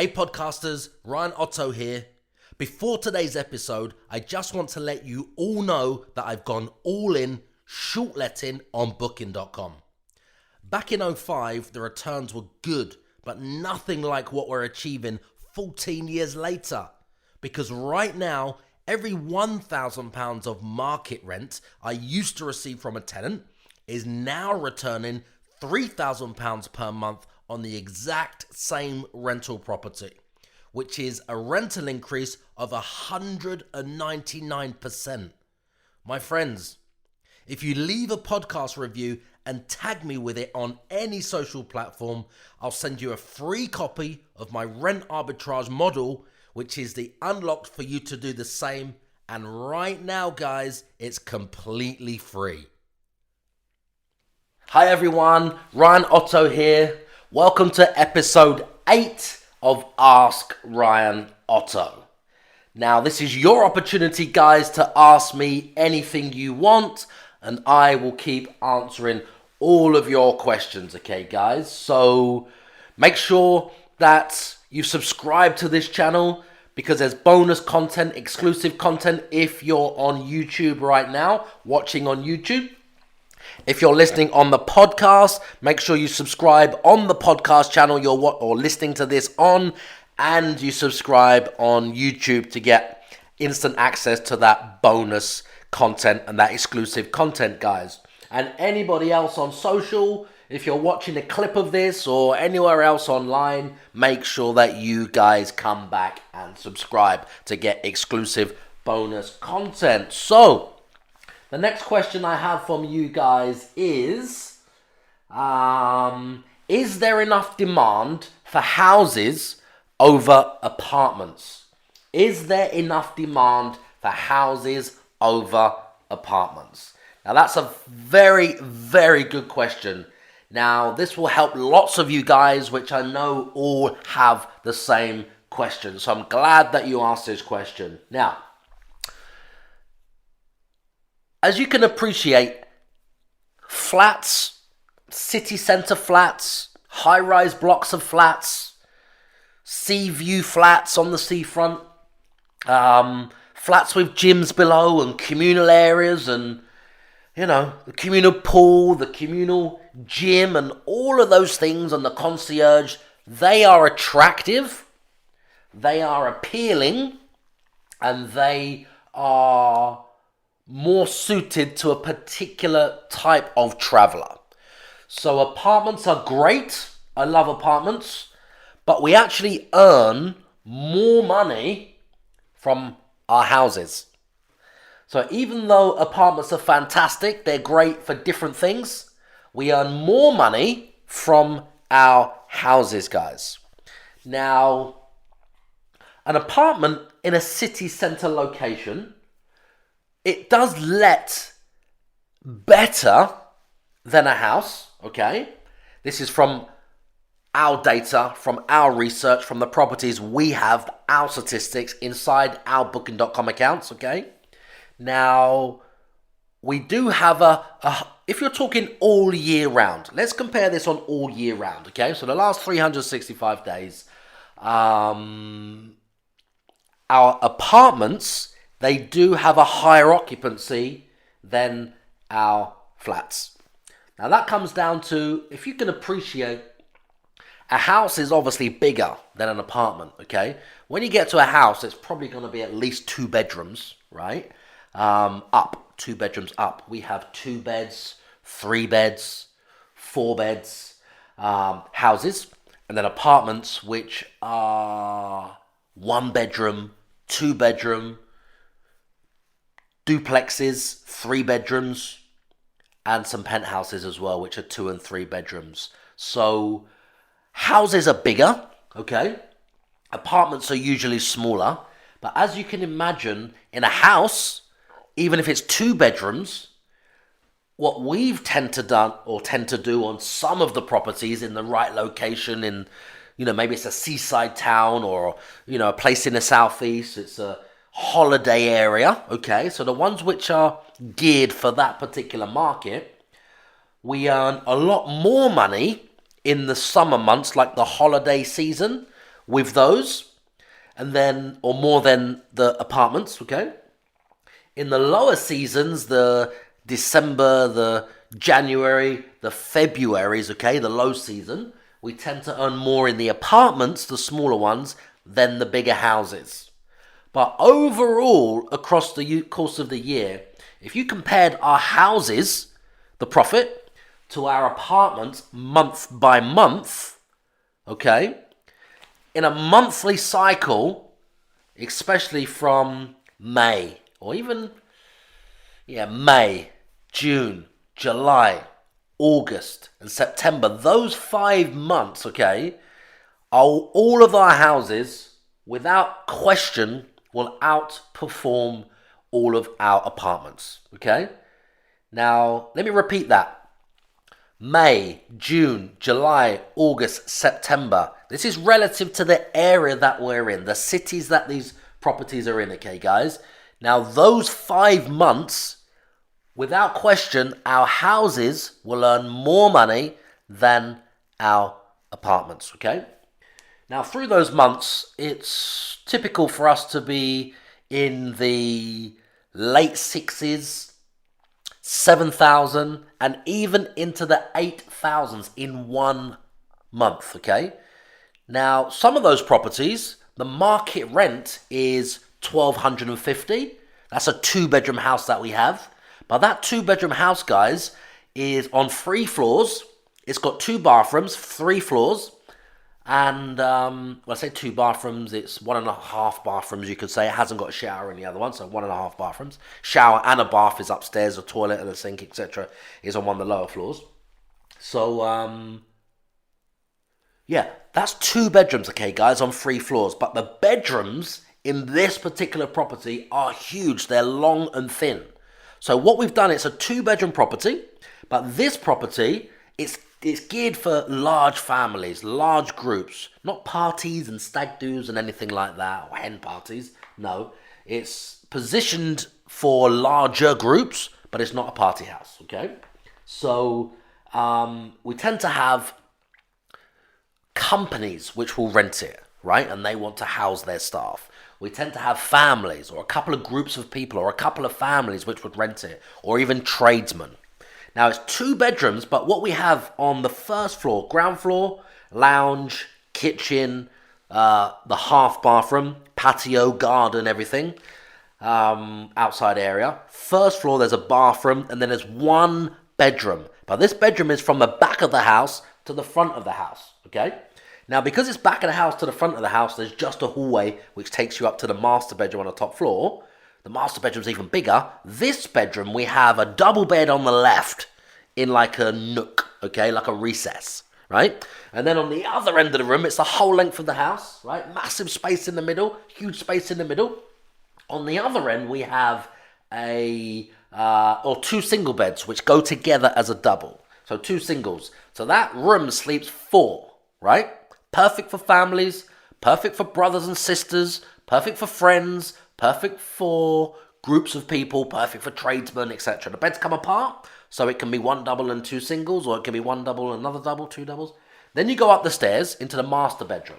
Hey podcasters, Ryan Otto here. Before today's episode, I just want to let you all know that I've gone all in short letting on booking.com. Back in '05, the returns were good, but nothing like what we're achieving 14 years later. Because right now, every £1,000 of market rent I used to receive from a tenant is now returning £3,000 per month on the exact same rental property, which is a rental increase of 199%. My friends, if you leave a podcast review and tag me with it on any social platform, I'll send you a free copy of my rent arbitrage model, which is the unlock for you to do the same. And right now, guys, it's completely free. Hi everyone, Ryan Otto here. Welcome to episode 8 of Ask Ryan Otto. Now, this is your opportunity, guys, to ask me anything you want, and I will keep answering all of your questions, okay, guys? So make sure that you subscribe to this channel because there's bonus content, exclusive content if you're on YouTube right now, watching on YouTube. If you're listening on the podcast, make sure you subscribe on the podcast channel you're listening to this on, and you subscribe on YouTube to get instant access to that bonus content and that exclusive content, guys. And anybody else on social, if you're watching a clip of this or anywhere else online, make sure that you guys come back and subscribe to get exclusive bonus content. So, the next question I have from you guys is there enough demand for houses over apartments? Is there enough demand for houses over apartments? Now, that's a very, very good question. Now, this will help lots of you guys, which I know all have the same question. So I'm glad that you asked this question. Now, as you can appreciate, flats, city centre flats, high-rise blocks of flats, sea view flats on the seafront, flats with gyms below and communal areas and, you know, the communal pool, the communal gym and all of those things and the concierge, they are attractive, they are appealing, and they are more suited to a particular type of traveler. So apartments are great. I love apartments, but we actually earn more money from our houses. So even though apartments are fantastic, they're great for different things, we earn more money from our houses, guys. Now, an apartment in a city centre location, it does let better than a house, okay? This is from our data, from our research, from the properties we have, our statistics inside our booking.com accounts, okay? Now, we do have if you're talking all year round, let's compare this on all year round, okay? So the last 365 days, our apartments, they do have a higher occupancy than our flats. Now that comes down to, if you can appreciate, a house is obviously bigger than an apartment, okay? When you get to a house, it's probably going to be at least 2 bedrooms, right? 2 bedrooms up. We have 2 beds, 3 beds, 4 beds, houses, and then apartments, which are 1 bedroom, 2 bedroom, duplexes, 3 bedrooms, and some penthouses as well, which are 2 and 3 bedrooms. So houses are bigger, okay? Apartments are usually smaller, but as you can imagine, in a house, even if it's 2 bedrooms, what we've tend to do on some of the properties in the right location, in, you know, maybe it's a seaside town or, you know, a place in the southeast, it's a holiday area, okay? So the ones which are geared for that particular market, we earn a lot more money in the summer months, like the holiday season, with those, and then, or more than the apartments, okay? In the lower seasons, the December, the January, the Februaries, okay, the low season, we tend to earn more in the apartments, the smaller ones, than the bigger houses. But overall, across the course of the year, if you compared our houses, the profit, to our apartments month by month, okay, in a monthly cycle, especially from May, or even, May, June, July, August, and September, those 5 months, okay, all of our houses, without question, will outperform all of our apartments, okay? Now, let me repeat that. May, June, July, August, September. This is relative to the area that we're in, the cities that these properties are in, okay, guys? Now, those 5 months, without question, our houses will earn more money than our apartments, okay? Now, through those months, it's typical for us to be in the late 6s, 7,000, and even into the 8,000s in 1 month, okay? Now, some of those properties, the market rent is 1,250. That's a 2-bedroom house that we have. But that 2-bedroom house, guys, is on 3 floors. It's got 2 bathrooms, 3 floors. And when I say 2 bathrooms, it's 1.5 bathrooms, you could say. It hasn't got a shower in the other one, so 1.5 bathrooms. Shower and a bath is upstairs, a toilet and a sink, etc. is on one of the lower floors. So, that's 2 bedrooms, okay, guys, on 3 floors. But the bedrooms in this particular property are huge. They're long and thin. So what we've done, it's a 2-bedroom property, but this property, it's geared for large families, large groups, not parties and stag do's and anything like that, or hen parties. No, it's positioned for larger groups, but it's not a party house, okay? So we tend to have companies which will rent it, right? And they want to house their staff. We tend to have families, or a couple of groups of people, or a couple of families which would rent it, or even tradesmen. Now, it's 2 bedrooms, but what we have on the first floor, ground floor, lounge, kitchen, the half bathroom, patio, garden, everything, outside area. First floor, there's a bathroom, and then there's 1 bedroom. But this bedroom is from the back of the house to the front of the house, okay? Now, because it's back of the house to the front of the house, there's just a hallway which takes you up to the master bedroom on the top floor. The master bedroom's even bigger. This bedroom, we have a double bed on the left in like a nook, okay, like a recess, right? And then on the other end of the room, it's the whole length of the house, right? Massive space in the middle, huge space in the middle. On the other end, we have or 2 single beds which go together as a double. So 2 singles. So that room sleeps 4, right? Perfect for families, perfect for brothers and sisters, perfect for friends, perfect for groups of people, perfect for tradesmen, etc. The beds come apart, so it can be 1 double and 2 singles, or it can be 1 double, another double, 2 doubles. Then you go up the stairs into the master bedroom.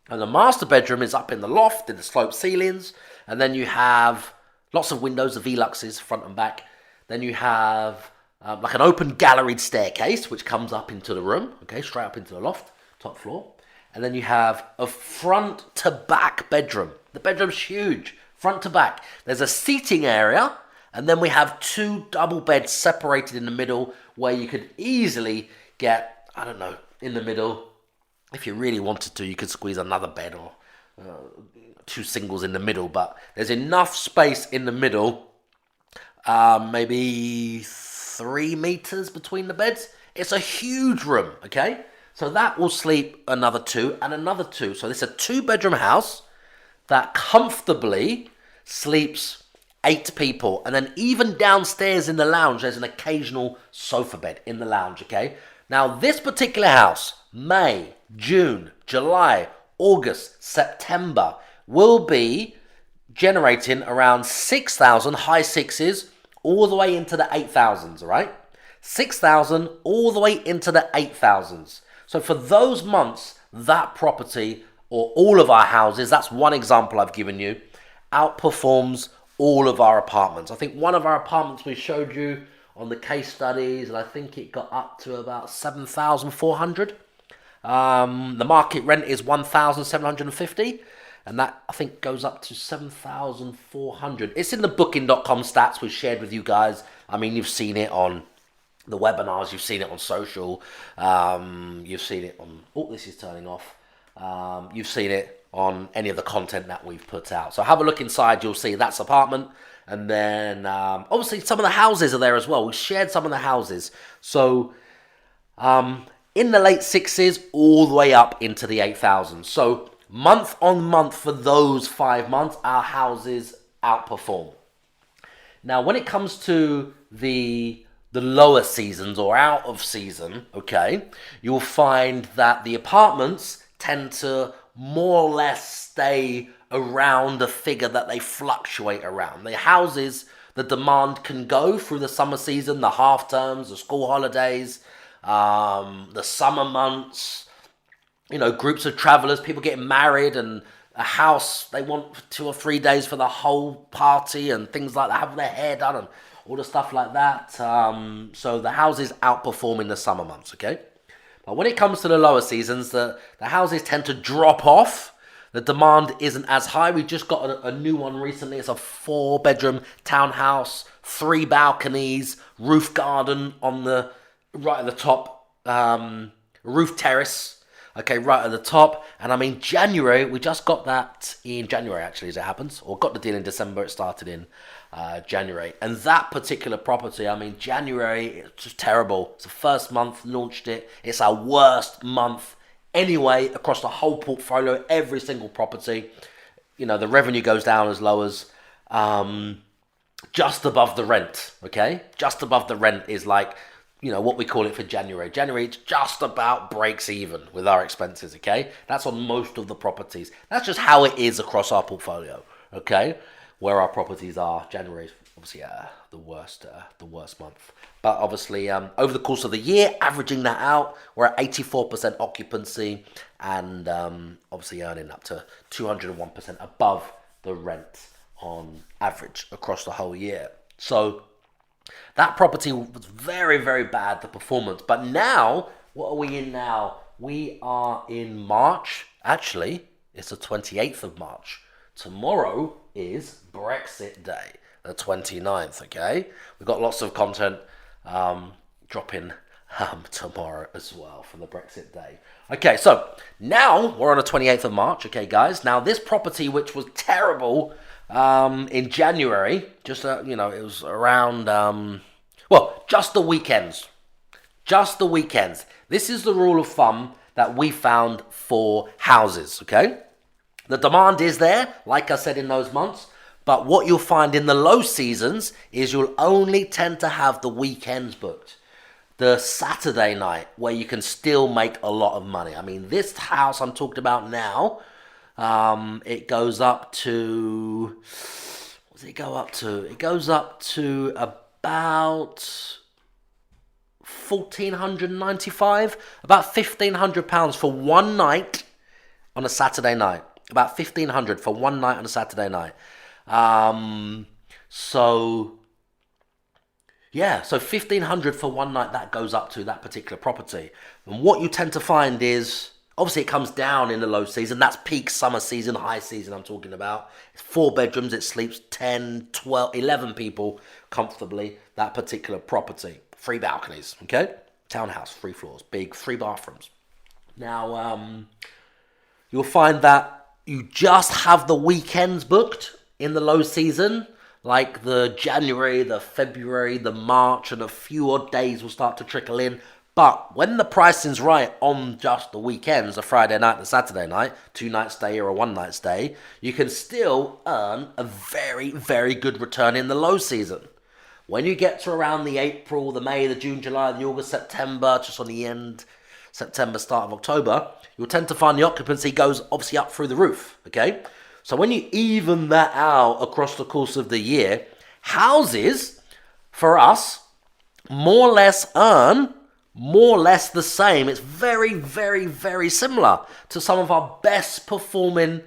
And the master bedroom is up in the loft, in the sloped ceilings, and then you have lots of windows, the Veluxes, front and back. Then you have like an open galleried staircase, which comes up into the room, okay, straight up into the loft, top floor. And then you have a front to back bedroom. The bedroom's huge, front to back. There's a seating area, and then we have 2 double beds separated in the middle where you could easily get, I don't know, in the middle. If you really wanted to, you could squeeze another bed or 2 singles in the middle, but there's enough space in the middle, maybe 3 meters between the beds. It's a huge room, okay? So that will sleep another 2 and another 2. So it's a 2-bedroom house that comfortably sleeps 8 people. And then even downstairs in the lounge, there's an occasional sofa bed in the lounge, okay? Now, this particular house, May, June, July, August, September, will be generating around 6,000, high 6s, all the way into the 8,000s, all right? 6,000 all the way into the 8,000s. So for those months, that property or all of our houses, that's one example I've given you, outperforms all of our apartments. I think one of our apartments we showed you on the case studies, and I think it got up to about 7,400. The market rent is 1,750, and that I think goes up to 7,400. It's in the booking.com stats we shared with you guys. I mean, you've seen it on the webinars, you've seen it on social, you've seen it on, oh, this is turning off. You've seen it on any of the content that we've put out. So have a look inside, you'll see that's apartment. And then obviously some of the houses are there as well. We shared some of the houses. So in the late 6s all the way up into the 8,000. So month on month for those 5 months, our houses outperform. Now when it comes to the lower seasons or out of season, okay, you'll find that the apartments tend to more or less stay around a figure that they fluctuate around. The houses, the demand can go through the summer season, the half terms, the school holidays, the summer months, you know, groups of travelers, people getting married, and a house, they want 2 or 3 days for the whole party and things like that, having their hair done and all the stuff like that. So the houses outperform in the summer months, okay? But when it comes to the lower seasons, the houses tend to drop off. The demand isn't as high. We just got a new one recently. It's a 4-bedroom townhouse, 3 balconies, roof garden on the right at the top, roof terrace, okay, right at the top. And I mean, January, we just got that in January, actually, as it happens, or got the deal in December. It started in January. And that particular property, I mean, January, it's just terrible. It's the first month, launched it. It's our worst month anyway across the whole portfolio, every single property. You know, the revenue goes down as low as just above the rent, okay? Just above the rent is like, you know, what we call it for January. January, it's just about breaks even with our expenses, okay? That's on most of the properties. That's just how it is across our portfolio, okay? Where our properties are, January is obviously the worst month. But obviously, over the course of the year, averaging that out, we're at 84% occupancy and obviously earning up to 201% above the rent on average across the whole year. So that property was very, very bad, the performance. But now, what are we in now? We are in March. Actually, it's the 28th of March. Tomorrow is Brexit Day, the 29th, okay? We've got lots of content dropping tomorrow as well for the Brexit Day. Okay, so now we're on the 28th of March, okay, guys? Now, this property, which was terrible in January, just, you know, it was around, just the weekends. Just the weekends. This is the rule of thumb that we found for houses, okay? The demand is there, like I said, in those months. But what you'll find in the low seasons is you'll only tend to have the weekends booked. The Saturday night, where you can still make a lot of money. I mean, this house I'm talking about now, it goes up to... What does it go up to? It goes up to about... 1,495, about £1,500 for one night on a Saturday night. About 1,500 for one night on a Saturday night. So 1,500 for one night, that goes up to that particular property. And what you tend to find is, obviously it comes down in the low season. That's peak summer season, high season I'm talking about. It's 4 bedrooms, it sleeps 10, 12, 11 people comfortably, that particular property. 3 balconies, okay? Townhouse, 3 floors, big, 3 bathrooms. Now, you'll find that you just have the weekends booked in the low season, like the January, the February, the March, and a few odd days will start to trickle in. But when the pricing's right on just the weekends, a Friday night and a Saturday night, 2 night stay or a 1 night stay, you can still earn a very, very good return in the low season. When you get to around the April, the May, the June, July, the August, September, just on the end, September, start of October, you'll tend to find the occupancy goes obviously up through the roof, okay? So when you even that out across the course of the year, houses, for us, more or less earn more or less the same. It's very, very, very similar to some of our best performing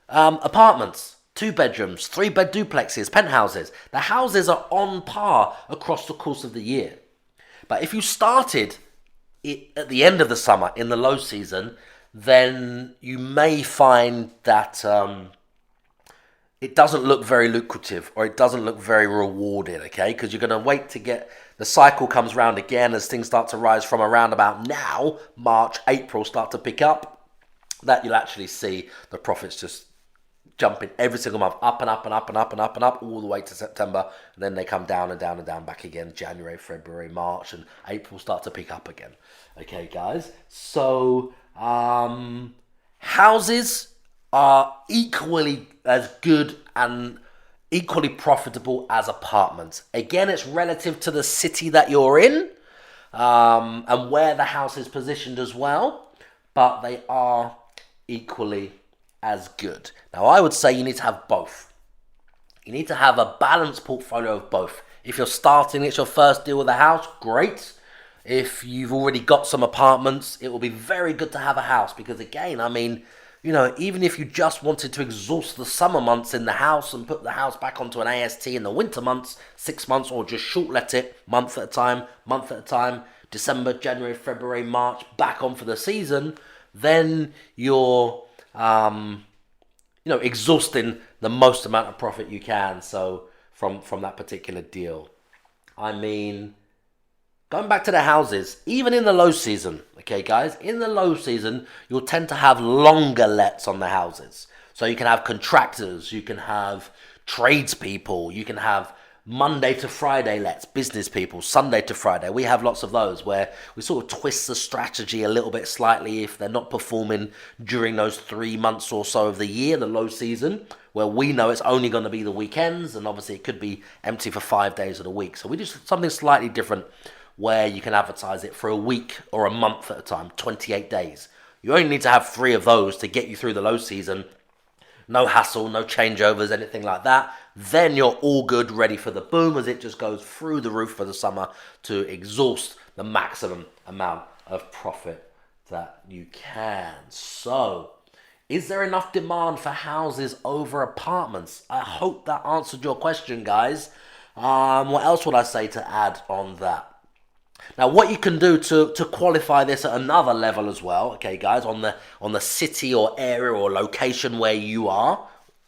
apartments. 2 bedrooms, 3-bed duplexes, penthouses. The houses are on par across the course of the year. But if you started it at the end of the summer in the low season, then you may find that it doesn't look very lucrative, or it doesn't look very rewarding, okay? Because you're going to wait to get the cycle comes around again as things start to rise from around about now, March, April start to pick up. That you'll actually see the profits just jumping every single month, up and up and up and up and up and up, all the way to September. And then they come down and down and down back again. January, February, March, and April start to pick up again. Okay, guys. So houses are equally as good and equally profitable as apartments. Again, it's relative to the city that you're in and where the house is positioned as well, but they are equally as good. Now, I would say you need to have both. You need to have a balanced portfolio of both. If you're starting, it's your first deal with a house, great. If you've already got some apartments, it will be very good to have a house because, again, I mean, you know, even if you just wanted to exhaust the summer months in the house and put the house back onto an AST in the winter months, 6 months, or just short let it month at a time, December, January, February, March, back on for the season, then you're, exhausting the most amount of profit you can. So from that particular deal, I mean, going back to the houses, even in the low season, okay, guys, in the low season, you'll tend to have longer lets on the houses. So you can have contractors, you can have tradespeople, you can have Monday to Friday lets, business people, Sunday to Friday. We have lots of those where we sort of twist the strategy a little bit slightly if they're not performing during those 3 months or so of the year, the low season, where we know it's only going to be the weekends, and obviously it could be empty for 5 days of the week. So we do something slightly different where you can advertise it for a week or a month at a time, 28 days. You only need to have 3 of those to get you through the low season. No hassle, no changeovers, anything like that. Then you're all good, ready for the boom as it just goes through the roof for the summer to exhaust the maximum amount of profit that you can. So, is there enough demand for houses over apartments? I hope that answered your question, guys. What else would I say to add on that? Now, what you can do to qualify this at another level as well, okay, guys, on the city or area or location where you are,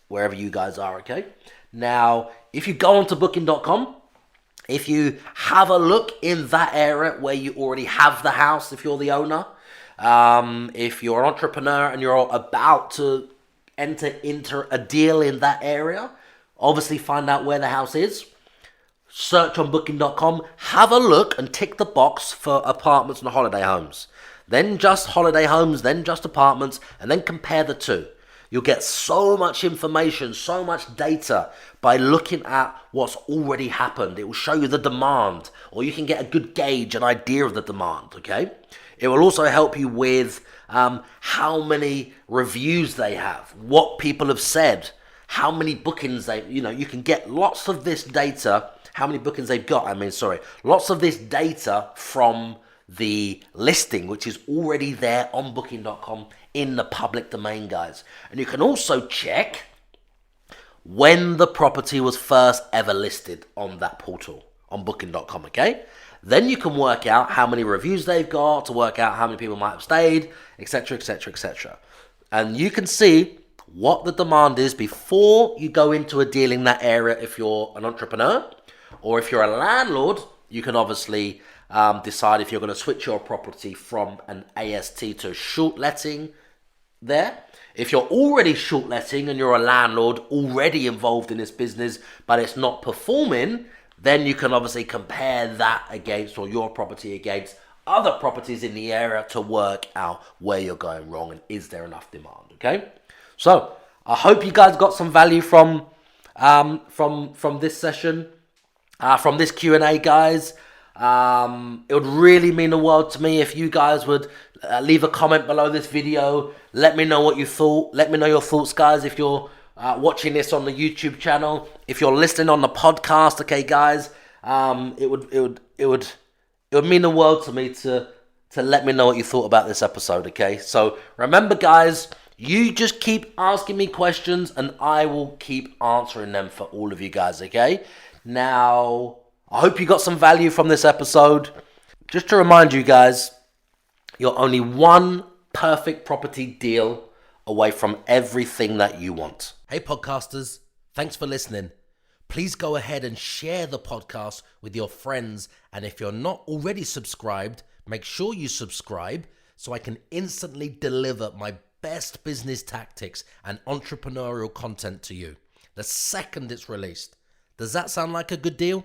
wherever you guys are, okay? Now, if you go onto booking.com, if you have a look in that area where you already have the house, if you're the owner, if you're an entrepreneur and you're about to enter into a deal in that area, obviously find out where the house is. Search on booking.com, have a look and tick the box for apartments and holiday homes. Then just holiday homes, then just apartments, and then compare the two. You'll get so much information, so much data by looking at what's already happened. It will show you the demand, or you can get a good gauge, an idea of the demand, okay? It will also help you with how many reviews they have, what people have said, how many bookings you can get lots of this data. How many bookings they've got, lots of this data from the listing, which is already there on booking.com in the public domain, guys. And you can also check when the property was first ever listed on that portal, on booking.com, okay? Then you can work out how many reviews they've got, to work out how many people might have stayed, etc., etc., etc. And you can see what the demand is before you go into a deal in that area if you're an entrepreneur. Or if you're a landlord, you can obviously decide if you're going to switch your property from an AST to short letting there. If you're already short letting and you're a landlord already involved in this business, but it's not performing, then you can obviously compare that against, or your property against, other properties in the area to work out where you're going wrong and is there enough demand, okay? So, I hope you guys got some value from this session. From this Q&A, guys. It would really mean the world to me if you guys would leave a comment below this video. Let me know what you thought. Let me know your thoughts, guys, if you're watching this on the YouTube channel. If you're listening on the podcast, okay, guys, it would mean the world to me to to let me know what you thought about this episode, okay? So remember, guys, you just keep asking me questions and I will keep answering them for all of you guys, okay? Now, I hope you got some value from this episode. Just to remind you guys, you're only one perfect property deal away from everything that you want. Hey, podcasters, thanks for listening. Please go ahead and share the podcast with your friends. And if you're not already subscribed, make sure you subscribe so I can instantly deliver my best business tactics and entrepreneurial content to you the second it's released. Does that sound like a good deal?